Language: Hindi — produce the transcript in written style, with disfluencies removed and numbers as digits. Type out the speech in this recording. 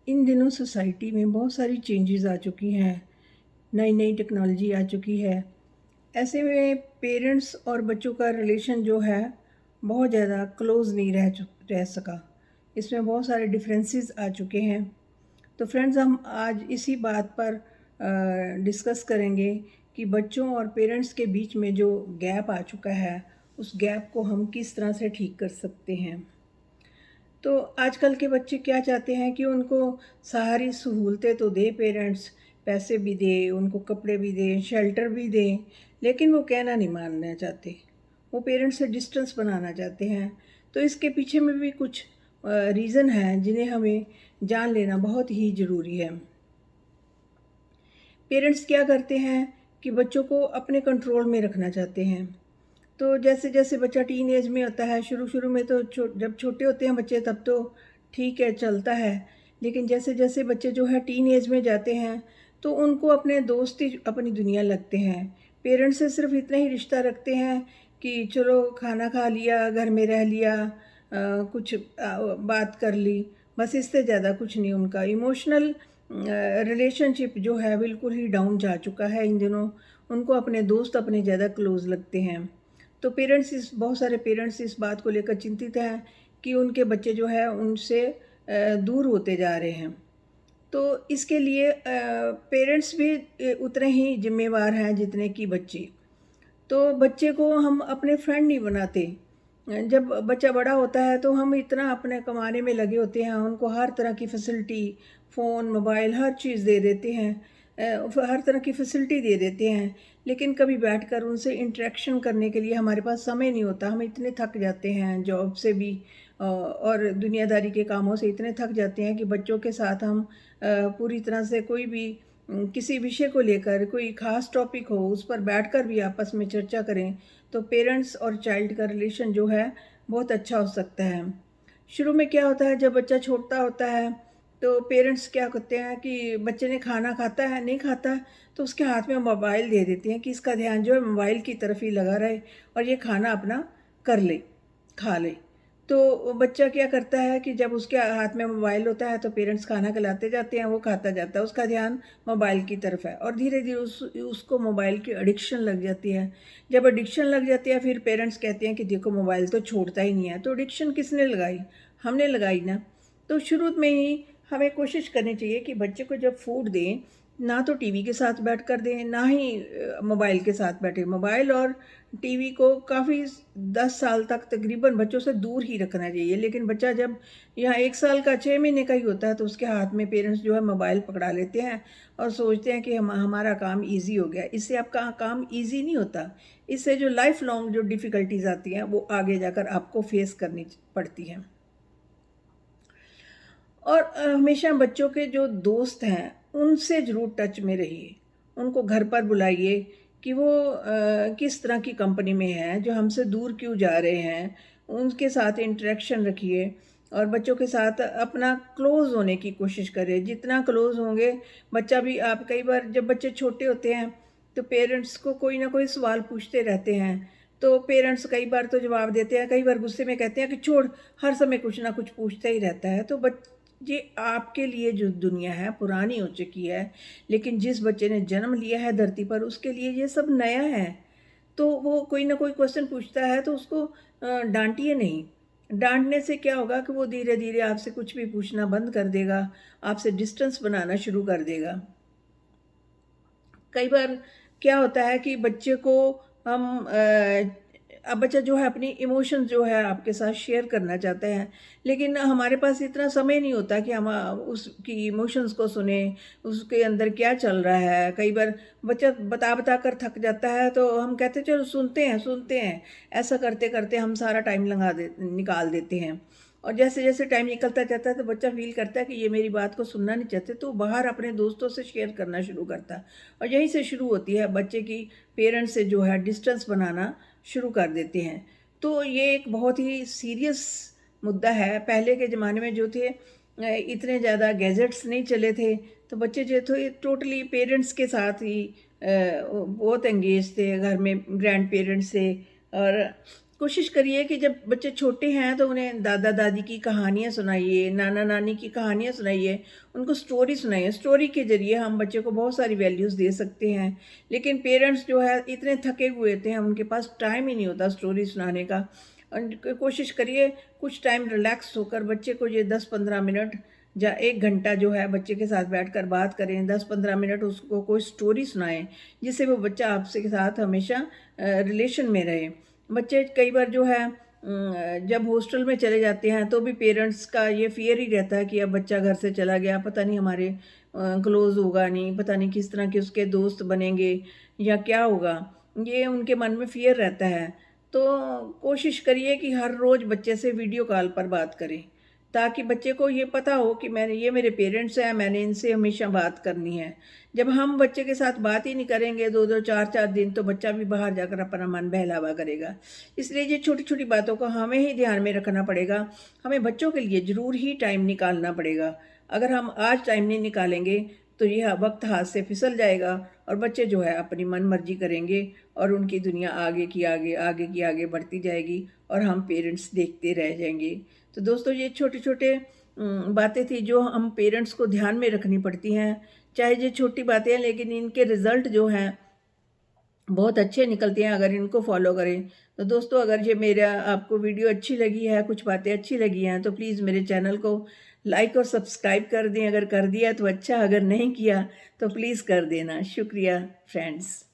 इन दिनों सोसाइटी में बहुत सारी चेंजेस आ चुकी हैं, नई नई टेक्नोलॉजी आ चुकी है। ऐसे में पेरेंट्स और बच्चों का रिलेशन जो है बहुत ज़्यादा क्लोज नहीं रह सका। इसमें बहुत सारे डिफरेंसेस आ चुके हैं। तो फ्रेंड्स, हम आज इसी बात पर डिस्कस करेंगे कि बच्चों और पेरेंट्स के बीच में जो गैप आ चुका है, उस गैप को हम किस तरह से ठीक कर सकते हैं। तो आजकल के बच्चे क्या चाहते हैं कि उनको सारी सहूलतें तो दे पेरेंट्स, पैसे भी दे, उनको कपड़े भी दें, शेल्टर भी दें, लेकिन वो कहना नहीं मानना चाहते। वो पेरेंट्स से डिस्टेंस बनाना चाहते हैं। तो इसके पीछे में भी कुछ रीज़न हैं जिन्हें हमें जान लेना बहुत ही ज़रूरी है। पेरेंट्स क्या करते हैं कि बच्चों को अपने कंट्रोल में रखना चाहते हैं। तो जैसे जैसे बच्चा टीन एज में होता है, शुरू शुरू में तो जब छोटे होते हैं बच्चे तब तो ठीक है, चलता है। लेकिन जैसे जैसे बच्चे जो है टीन एज में जाते हैं तो उनको अपने दोस्त ही अपनी दुनिया लगते हैं। पेरेंट्स से सिर्फ इतना ही रिश्ता रखते हैं कि चलो खाना खा लिया, घर में रह लिया, कुछ बात कर ली, बस इससे ज़्यादा कुछ नहीं। उनका इमोशनल रिलेशनशिप जो है बिल्कुल ही डाउन जा चुका है इन दिनों। उनको अपने दोस्त अपने ज़्यादा क्लोज़ लगते हैं। तो बहुत सारे पेरेंट्स इस बात को लेकर चिंतित हैं कि उनके बच्चे जो है उनसे दूर होते जा रहे हैं। तो इसके लिए पेरेंट्स भी उतने ही ज़िम्मेवार हैं जितने कि बच्चे। तो बच्चे को हम अपने फ्रेंड नहीं बनाते। जब बच्चा बड़ा होता है तो हम इतना अपने कमाने में लगे होते हैं, उनको हर तरह की फैसिलिटी, फ़ोन, मोबाइल, हर चीज़ दे देते हैं, हर तरह की फैसिलिटी दे देते हैं। लेकिन कभी बैठकर उनसे इंटरेक्शन करने के लिए हमारे पास समय नहीं होता। हम इतने थक जाते हैं जॉब से भी और दुनियादारी के कामों से इतने थक जाते हैं कि बच्चों के साथ हम पूरी तरह से कोई भी किसी विषय को लेकर कोई ख़ास टॉपिक हो, उस पर बैठकर भी आपस में चर्चा करें, तो पेरेंट्स और चाइल्ड का रिलेशन जो है बहुत अच्छा हो सकता है। शुरू में क्या होता है, जब बच्चा छोटा होता है तो पेरेंट्स क्या करते हैं कि बच्चे ने खाना खाता है, नहीं खाता है, तो उसके हाथ में मोबाइल दे देते हैं कि इसका ध्यान जो है मोबाइल की तरफ ही लगा रहे और ये खाना अपना कर ले, खा ले। तो बच्चा क्या करता है कि जब उसके हाथ में मोबाइल होता है तो पेरेंट्स खाना खिलाते जाते हैं, वो खाता जाता है, उसका ध्यान मोबाइल की तरफ है और धीरे धीरे उसको मोबाइल की एडिक्शन लग जाती है। जब एडिक्शन लग जाती है फिर पेरेंट्स कहते हैं कि देखो मोबाइल तो छोड़ता ही नहीं है। तो एडिक्शन किसने लगाई? हमने लगाई ना। तो शुरू में ही हमें कोशिश करनी चाहिए कि बच्चे को जब फूड दें, ना तो टीवी के साथ बैठ कर दें, ना ही मोबाइल के साथ बैठे। मोबाइल और टीवी को काफ़ी 10 साल तक तकरीबन बच्चों से दूर ही रखना चाहिए। लेकिन बच्चा जब यहाँ 1 साल का 6 महीने का ही होता है तो उसके हाथ में पेरेंट्स जो है मोबाइल पकड़ा लेते हैं और सोचते हैं कि हमारा काम ईज़ी हो गया। इससे आपका काम ईज़ी नहीं होता। इससे जो लाइफ लॉन्ग जो डिफ़िकल्टीज़ आती हैं वो आगे जाकर आपको फेस करनी पड़ती हैं। और हमेशा बच्चों के जो दोस्त हैं उनसे ज़रूर टच में रहिए। उनको घर पर बुलाइए कि वो किस तरह की कंपनी में हैं, जो हमसे दूर क्यों जा रहे हैं, उनके साथ इंटरेक्शन रखिए और बच्चों के साथ अपना क्लोज़ होने की कोशिश करें। जितना क्लोज़ होंगे बच्चा भी आप कई बार जब बच्चे छोटे होते हैं तो पेरेंट्स को कोई ना कोई सवाल पूछते रहते हैं। तो पेरेंट्स कई बार तो जवाब देते हैं, कई बार गुस्से में कहते हैं कि छोड़, हर समय कुछ ना कुछ पूछता ही रहता है। तो ये आपके लिए जो दुनिया है पुरानी हो चुकी है, लेकिन जिस बच्चे ने जन्म लिया है धरती पर उसके लिए ये सब नया है। तो वो कोई ना कोई क्वेश्चन पूछता है तो उसको डांटिए नहीं। डांटने से क्या होगा कि वो धीरे धीरे आपसे कुछ भी पूछना बंद कर देगा, आपसे डिस्टेंस बनाना शुरू कर देगा। कई बार क्या होता है कि बच्चे को हम अब बच्चा जो है अपनी इमोशंस जो है आपके साथ शेयर करना चाहता है, लेकिन हमारे पास इतना समय नहीं होता कि हम उसकी इमोशंस को सुने, उसके अंदर क्या चल रहा है। कई बार बच्चा बता बता कर थक जाता है तो हम कहते हैं चलो सुनते हैं सुनते हैं। ऐसा करते करते हम सारा टाइम निकाल देते हैं और जैसे जैसे टाइम निकलता जाता है तो बच्चा फ़ील करता है कि ये मेरी बात को सुनना नहीं चाहते, तो बाहर अपने दोस्तों से शेयर करना शुरू करता है और यहीं से शुरू होती है बच्चे की पेरेंट्स से जो है डिस्टेंस बनाना शुरू कर देते हैं। तो ये एक बहुत ही सीरियस मुद्दा है। पहले के ज़माने में जो थे इतने ज़्यादा गैजेट्स नहीं चले थे, तो बच्चे जो थे टोटली पेरेंट्स के साथ ही बहुत एंगेज थे, घर में ग्रैंड पेरेंट्स से और कोशिश करिए कि जब बच्चे छोटे हैं तो उन्हें दादा दादी की कहानियाँ सुनाइए, नाना नानी की कहानियाँ सुनाइए, उनको स्टोरी सुनाइए। स्टोरी के ज़रिए हम बच्चे को बहुत सारी वैल्यूज़ दे सकते हैं। लेकिन पेरेंट्स जो है इतने थके हुए होते हैं, उनके पास टाइम ही नहीं होता स्टोरी सुनाने का। कोशिश करिए कुछ टाइम रिलैक्स होकर बच्चे को ये 10-15 मिनट या 1 घंटा जो है बच्चे के साथ बैठकर बात करें, 10-15 मिनट उसको कोई स्टोरी सुनाएँ, जिससे वो बच्चा आपसे के साथ हमेशा रिलेशन में रहे। बच्चे कई बार जो है जब हॉस्टल में चले जाते हैं तो भी पेरेंट्स का ये फ़ियर ही रहता है कि अब बच्चा घर से चला गया, पता नहीं हमारे क्लोज़ होगा नहीं, पता नहीं किस तरह के उसके दोस्त बनेंगे या क्या होगा, ये उनके मन में फ़ियर रहता है। तो कोशिश करिए कि हर रोज़ बच्चे से वीडियो कॉल पर बात करें, ताकि बच्चे को ये पता हो कि ये मेरे पेरेंट्स हैं, मैंने इनसे हमेशा बात करनी है। जब हम बच्चे के साथ बात ही नहीं करेंगे 2-2 4-4 दिन, तो बच्चा भी बाहर जाकर अपना मन बहलावा करेगा। इसलिए ये छोटी-छोटी बातों को हमें ही ध्यान में रखना पड़ेगा। हमें बच्चों के लिए ज़रूर ही टाइम निकालना पड़ेगा। अगर हम आज टाइम नहीं निकालेंगे तो यह वक़्त हाथ से फिसल जाएगा और बच्चे जो है अपनी मनमर्ज़ी करेंगे और उनकी दुनिया आगे की आगे, आगे की आगे बढ़ती जाएगी और हम पेरेंट्स देखते रह जाएँगे। तो दोस्तों ये छोटे-छोटे बातें थी जो हम पेरेंट्स को ध्यान में रखनी पड़ती हैं। चाहे ये छोटी बातें हैं लेकिन इनके रिज़ल्ट जो हैं बहुत अच्छे निकलते हैं अगर इनको फ़ॉलो करें। तो दोस्तों अगर ये मेरा आपको वीडियो अच्छी लगी है, कुछ बातें अच्छी लगी हैं तो प्लीज़ मेरे चैनल को लाइक और सब्सक्राइब कर दें। अगर कर दिया तो अच्छा, अगर नहीं किया तो प्लीज़ कर देना। शुक्रिया फ्रेंड्स।